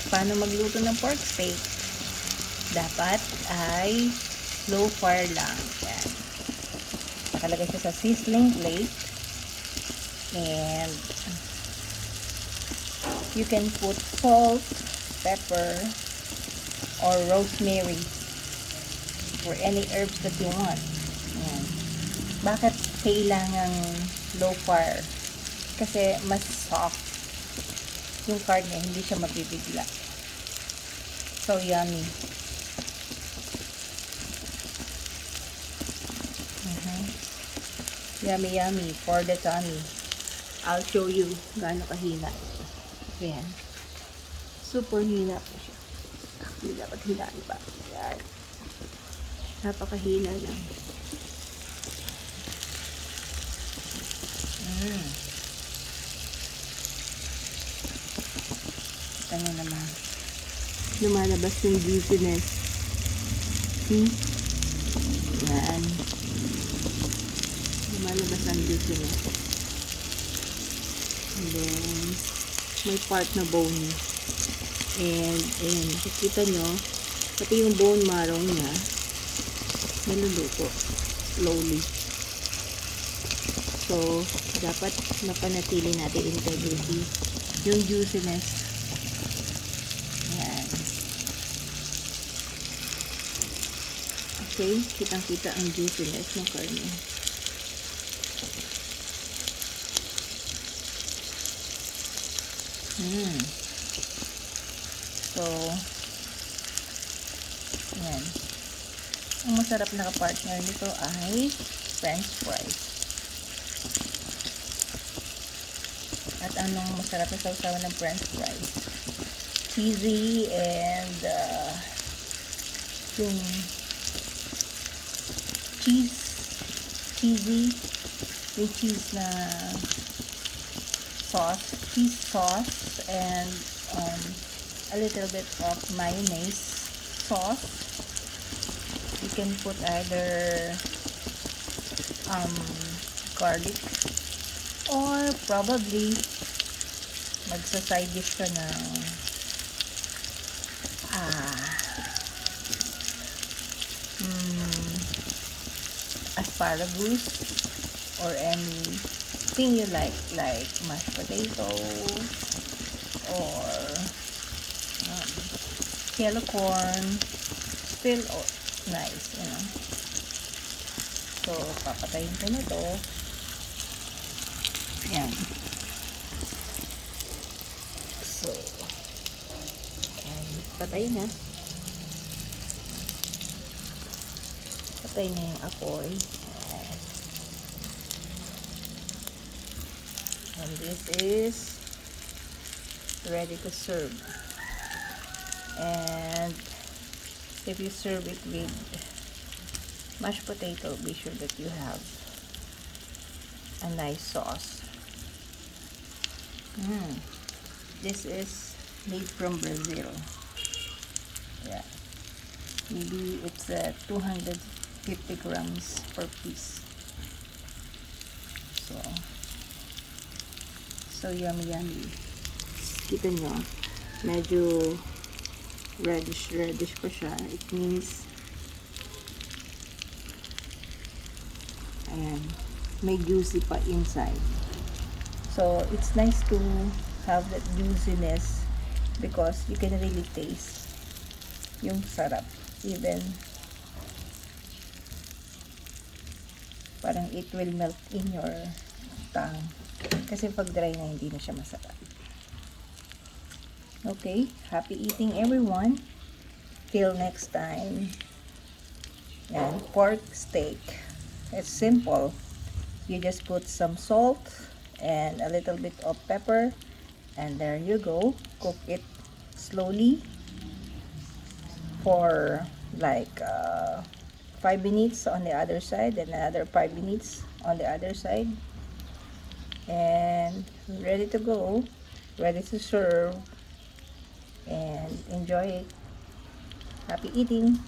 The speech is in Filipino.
paano magluto ng pork steak? Dapat ay low fire lang. Yan. Nakalagay siya sa sizzling plate. And you can put salt, pepper, or rosemary or any herbs that you want. Yan. Bakit kailangan low fire? Kasi mas soft yung karne, hindi siya mabibigla. So yummy. Yummy, yummy for the tummy. I'll show you gaano kahina ito. Ayan. Super hina po siya. Hindi dapat hinaan pa. Ayan. Napakahina lang. Ito nyo naman. Lumalabas yung juiciness. See? Ayan. Lumalabas ang juiciness. And then, may part na bone. And, ayan, nakikita nyo, pati yung bone marrow niya, naluluto. Slowly. So, dapat mapanatili natin integrity. Yung juiciness. Ayan. Okay, kitang-kita ang juiciness ng karne. So, ayan. Ang masarap na kapartner nito ay French fries. At anong masarap na sausawan ng French fries? Cheesy and yung cheesy yung cheese na sauce, cheese sauce, and a little bit of mayonnaise sauce. You can put either garlic or probably magsa-side dish ka ng asparagus or anything you like mashed potatoes or yellow corn. Still nice, you know. So, papatayin ko na to. Ayan. So, ayan. Patay na. Patay na yung apoy. Ayan. And this is ready to serve. And if you serve it with mashed potato, be sure that you have a nice sauce. This is made from Brazil. Yeah, maybe it's 250 grams per piece. So yummy, yummy. Kita nyo, medyo reddish pa siya. It means ayan, may juicy pa inside. So it's nice to have that juiciness because you can really taste yung sarap. Even parang it will melt in your tongue. Kasi pag dry na, hindi na siya masarap. Okay, happy eating everyone. Till next time. Yan, pork steak. It's simple. You just put some salt and a little bit of pepper, and there you go. Cook it slowly for like 5 minutes on the other side, and another 5 minutes on the other side, and ready to go, ready to serve, and enjoy it. Happy eating.